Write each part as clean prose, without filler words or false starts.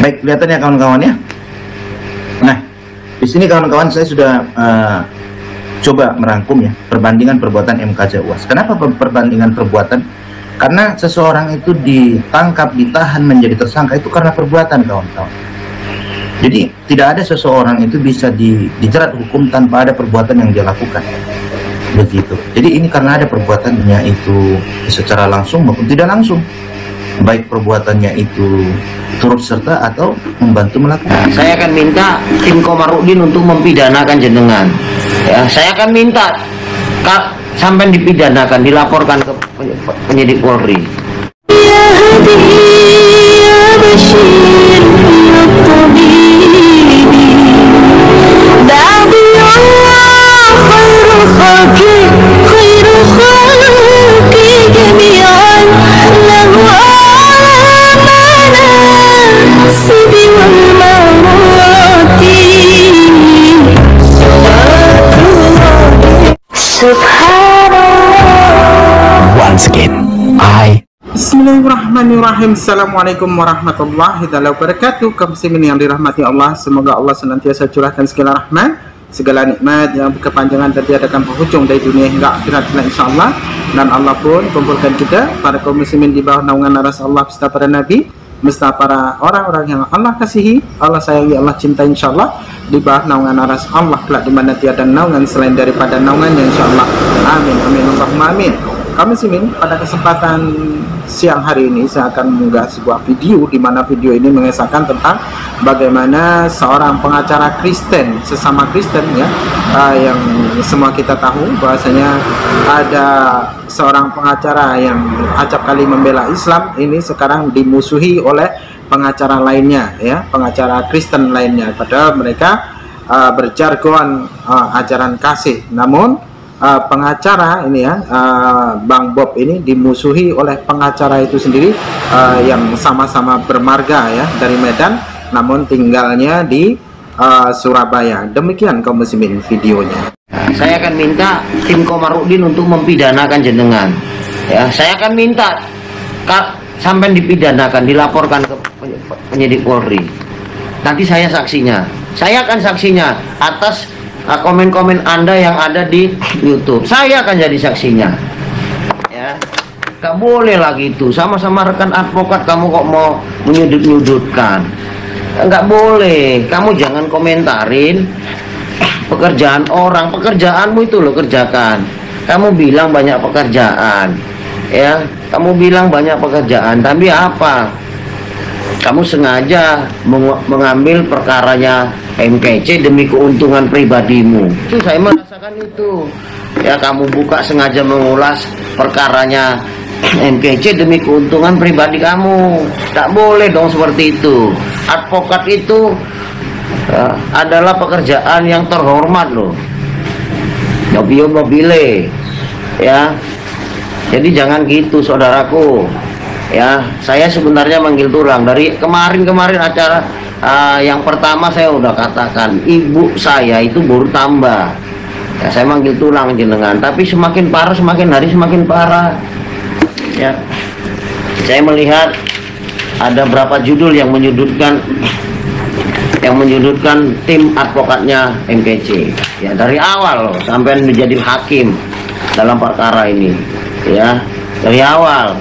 Baik, kelihatan ya kawan-kawan ya. Nah, di sini kawan-kawan saya sudah coba merangkum ya perbandingan perbuatan MKJ UAS. Kenapa perbandingan perbuatan? Karena seseorang itu ditangkap, ditahan, menjadi tersangka itu karena perbuatan, kawan-kawan. Jadi tidak ada seseorang itu bisa dijerat hukum tanpa ada perbuatan yang dia lakukan. Begitu. Jadi ini karena ada perbuatannya itu secara langsung maupun tidak langsung. Baik perbuatannya itu turut serta atau membantu melakukan. Saya akan minta tim Komarudin untuk mempidanakan jenengan. Ya, saya akan minta sampai dipidanakan, dilaporkan ke penyidik Polri. Ya Hadi, ya Bashir, ya Tabibi, Ba'diyallah khairul khalqi, khairul khalqi jami'an, lahu alamana sidi wal marati, subhanallah. Once again, Bismillahirrahmanirrahim. Assalamualaikum warahmatullahi wabarakatuh. Kaum muslimin yang dirahmati Allah, semoga Allah senantiasa curahkan segala rahmat, segala nikmat yang berkepanjangan dan tiadakan penghujung dari dunia hingga akhirat insyaallah. Dan Allah pun kumpulkan kita para kaum muslimin di bawah naungan aras Allah beserta para nabi, beserta para orang-orang yang Allah kasihi, Allah sayangi, Allah cintai insyaallah, di bawah naungan aras Allah kelak di mana tiada naungan selain daripada naungannya insyaallah. Amin amin Allahumma amin. Kaum muslimin, pada kesempatan siang hari ini saya akan mengunggah sebuah video di mana video ini mengisahkan tentang bagaimana seorang pengacara Kristen, sesama Kristen ya, yang semua kita tahu bahwasanya ada seorang pengacara yang acap kali membela Islam ini sekarang dimusuhi oleh pengacara lainnya ya, pengacara Kristen lainnya, padahal mereka berjargon ajaran kasih. Namun pengacara ini ya, Bang Bob ini dimusuhi oleh pengacara itu sendiri yang sama-sama bermarga ya, dari Medan namun tinggalnya di Surabaya. Demikian kaum muslimin videonya. Saya akan minta tim Komarudin untuk mempidanakan jenengan. Ya, saya akan minta sampai dipidanakan, dilaporkan ke penyidik Polri. Nanti saya saksinya. Saya akan saksinya atas komen-komen Anda yang ada di YouTube. Saya akan jadi saksinya. Ya, gak boleh lagi itu. Sama-sama rekan advokat kamu kok mau menyudut-nyudutkan. Nggak boleh. Kamu jangan komentarin pekerjaan orang. Pekerjaanmu itu lo kerjakan. Kamu bilang banyak pekerjaan. Ya, kamu bilang banyak pekerjaan. Tapi apa? Kamu sengaja mengambil perkaranya MKC demi keuntungan pribadimu. Itu saya merasakan itu. Ya, kamu buka sengaja mengulas perkaranya MKC demi keuntungan pribadi kamu. Tak boleh dong seperti itu. Advokat itu adalah pekerjaan yang terhormat loh. Mobile. Ya. Jadi jangan gitu saudaraku. Ya, saya sebenarnya manggil tulang dari kemarin acara yang pertama saya udah katakan ibu saya itu baru tambah. Ya, saya manggil tulang jenengan, tapi semakin parah, semakin hari semakin parah. Ya, saya melihat ada berapa judul yang menyudutkan tim advokatnya MKC. Ya, dari awal loh, sampai menjadi hakim dalam perkara ini. Ya, dari awal.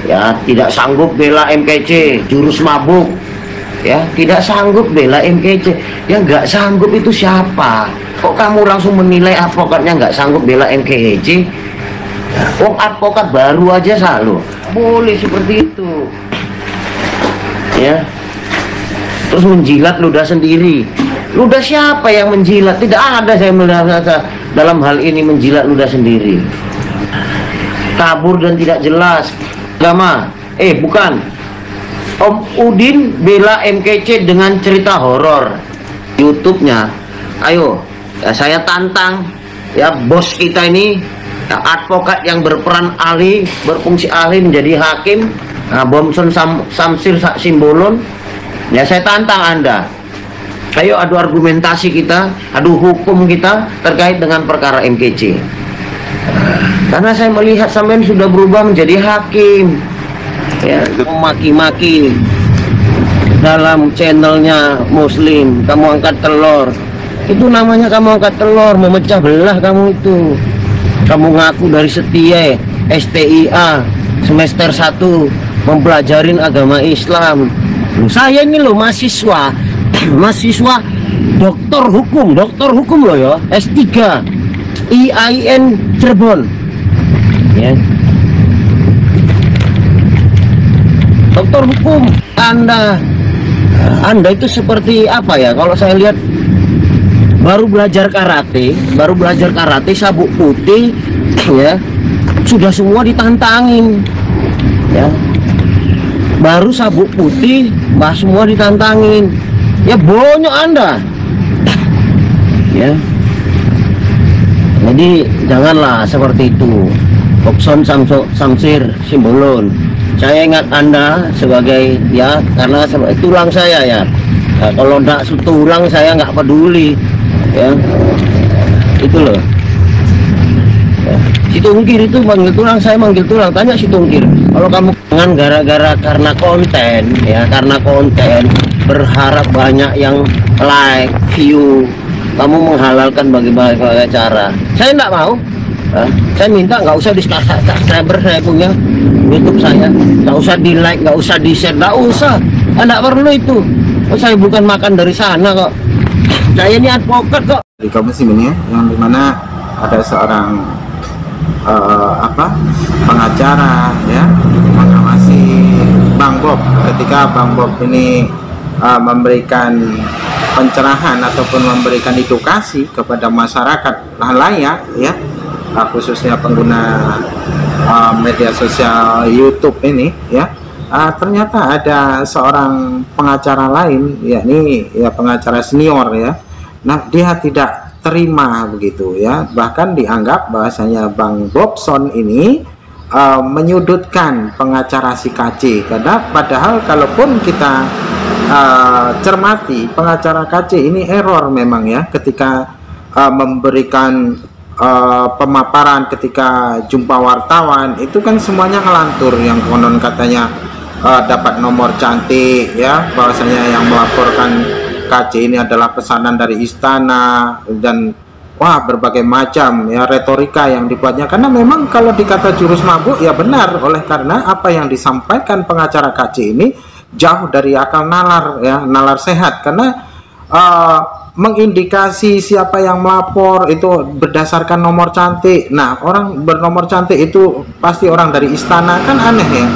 Ya, tidak sanggup bela MKC, jurus mabuk. Ya, tidak sanggup bela MKC. Yang nggak sanggup itu siapa? Kok kamu langsung menilai advokatnya nggak sanggup bela MKC? Wong advokat baru aja selalu boleh seperti itu. Ya, terus menjilat ludah sendiri. Ludah siapa yang menjilat? Tidak ada saya melihat dalam hal ini menjilat ludah sendiri. Kabur dan tidak jelas. Agama, bukan. Om Udin bela MKC dengan cerita horor. YouTube-nya, ayo, ya, saya tantang ya bos kita ini, ya, advokat yang berperan ahli, berfungsi ahli menjadi hakim, Bomson Samsir Simbolon. Ya, saya tantang Anda. Ayo adu argumentasi kita, adu hukum kita terkait dengan perkara MKC. Karena saya melihat sampean sudah berubah menjadi hakim, ya, memaki-maki dalam channelnya Muslim, kamu angkat telur. Itu namanya kamu angkat telur, memecah belah kamu itu. Kamu ngaku dari setia, STIA, semester 1, mempelajarin agama Islam. Loh, saya ini loh mahasiswa, mahasiswa doktor hukum loh ya, S3, IAIN Cirebon. Ya. Doktor hukum, Anda itu seperti apa ya? Kalau saya lihat baru belajar karate, sabuk putih, ya, sudah semua ditantangin, ya. Baru sabuk putih, semua ditantangin, ya bonyok Anda, ya. Jadi janganlah seperti itu. Bokson Samsir Simbolon. Saya ingat Anda sebagai, ya, karena tulang saya ya. Nah, kalau enggak tulang saya nggak peduli, ya. Itu loh. Ya. Si Tungkir itu manggil tulang, saya manggil tulang. Tanya si Tungkir. Kalau kamu jangan gara-gara karena konten, ya, karena konten berharap banyak yang like, view, kamu menghalalkan berbagai cara. Saya enggak mau. Saya minta nggak usah di subscriber saya punya YouTube saya, nggak usah di like, nggak usah di share, nggak usah, nggak perlu itu. Saya bukan makan dari sana kok. Saya ini advokat kok. Di kaum muslimin ya, yang dimana ada seorang pengacara ya mengawasi Bang Bob ketika Bang Bob ini memberikan pencerahan ataupun memberikan edukasi kepada masyarakat layak ya, khususnya pengguna media sosial YouTube ini ya. Ternyata ada seorang pengacara lain, yakni ya pengacara senior ya. Nah, dia tidak terima begitu ya, bahkan dianggap bahasanya Bang Bobson ini menyudutkan pengacara si KC, karena padahal kalaupun kita cermati pengacara KC ini error memang ya ketika memberikan pemaparan ketika jumpa wartawan itu kan semuanya ngelantur, yang konon katanya dapat nomor cantik ya, bahwasanya yang melaporkan KC ini adalah pesanan dari istana, dan wah berbagai macam ya retorika yang dibuatnya, karena memang kalau dikata jurus mabuk ya benar, oleh karena apa yang disampaikan pengacara KC ini jauh dari akal nalar ya, nalar sehat, karena mengindikasi siapa yang melapor itu berdasarkan nomor cantik. Nah, orang bernomor cantik itu pasti orang dari istana, kan aneh ya.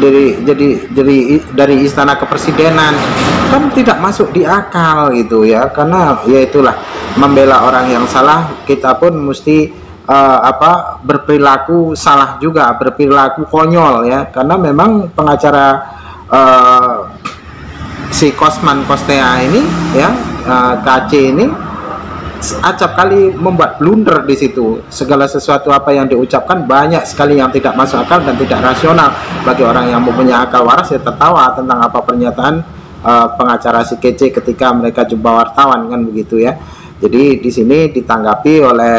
Dari istana kepresidenan kan tidak masuk di akal gitu ya, karena ya itulah membela orang yang salah, kita pun mesti berperilaku salah juga, berperilaku konyol ya, karena memang pengacara si Kosman Kostea ini ya, KC ini acap kali membuat blunder di situ. Segala sesuatu apa yang diucapkan banyak sekali yang tidak masuk akal dan tidak rasional. Bagi orang yang mempunyai akal waras ya tertawa tentang apa pernyataan pengacara si KC ketika mereka jumpa wartawan kan begitu ya. Jadi di sini ditanggapi oleh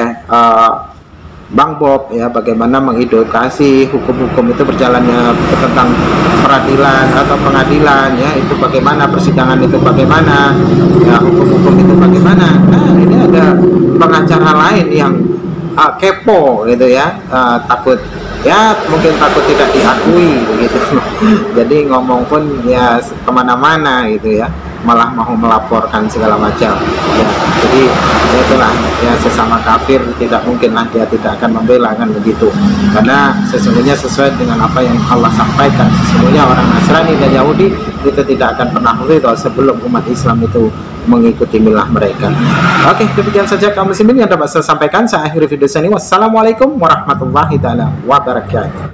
Bang Bob ya, bagaimana mengedukasi hukum-hukum itu berjalannya tentang peradilan atau pengadilan ya, itu bagaimana, persidangan itu bagaimana ya, hukum-hukum itu bagaimana. Nah, ini ada pengacara lain yang kepo gitu ya, takut ya, mungkin takut tidak diakui begitu. Jadi ngomong pun ya kemana-mana gitu ya, malah mau melaporkan segala macam ya. Jadi ya itulah ya, sesama kafir tidak mungkinlah dia tidak akan membela kan begitu, karena sesungguhnya sesuai dengan apa yang Allah sampaikan, sesungguhnya orang Nasrani dan Yahudi itu tidak akan pernah ridho sebelum umat Islam itu mengikuti milah mereka. Oke, demikian saja kaum muslimin yang dapat saya sampaikan. Saya akhiri video ini. Wassalamualaikum warahmatullahi wabarakatuh.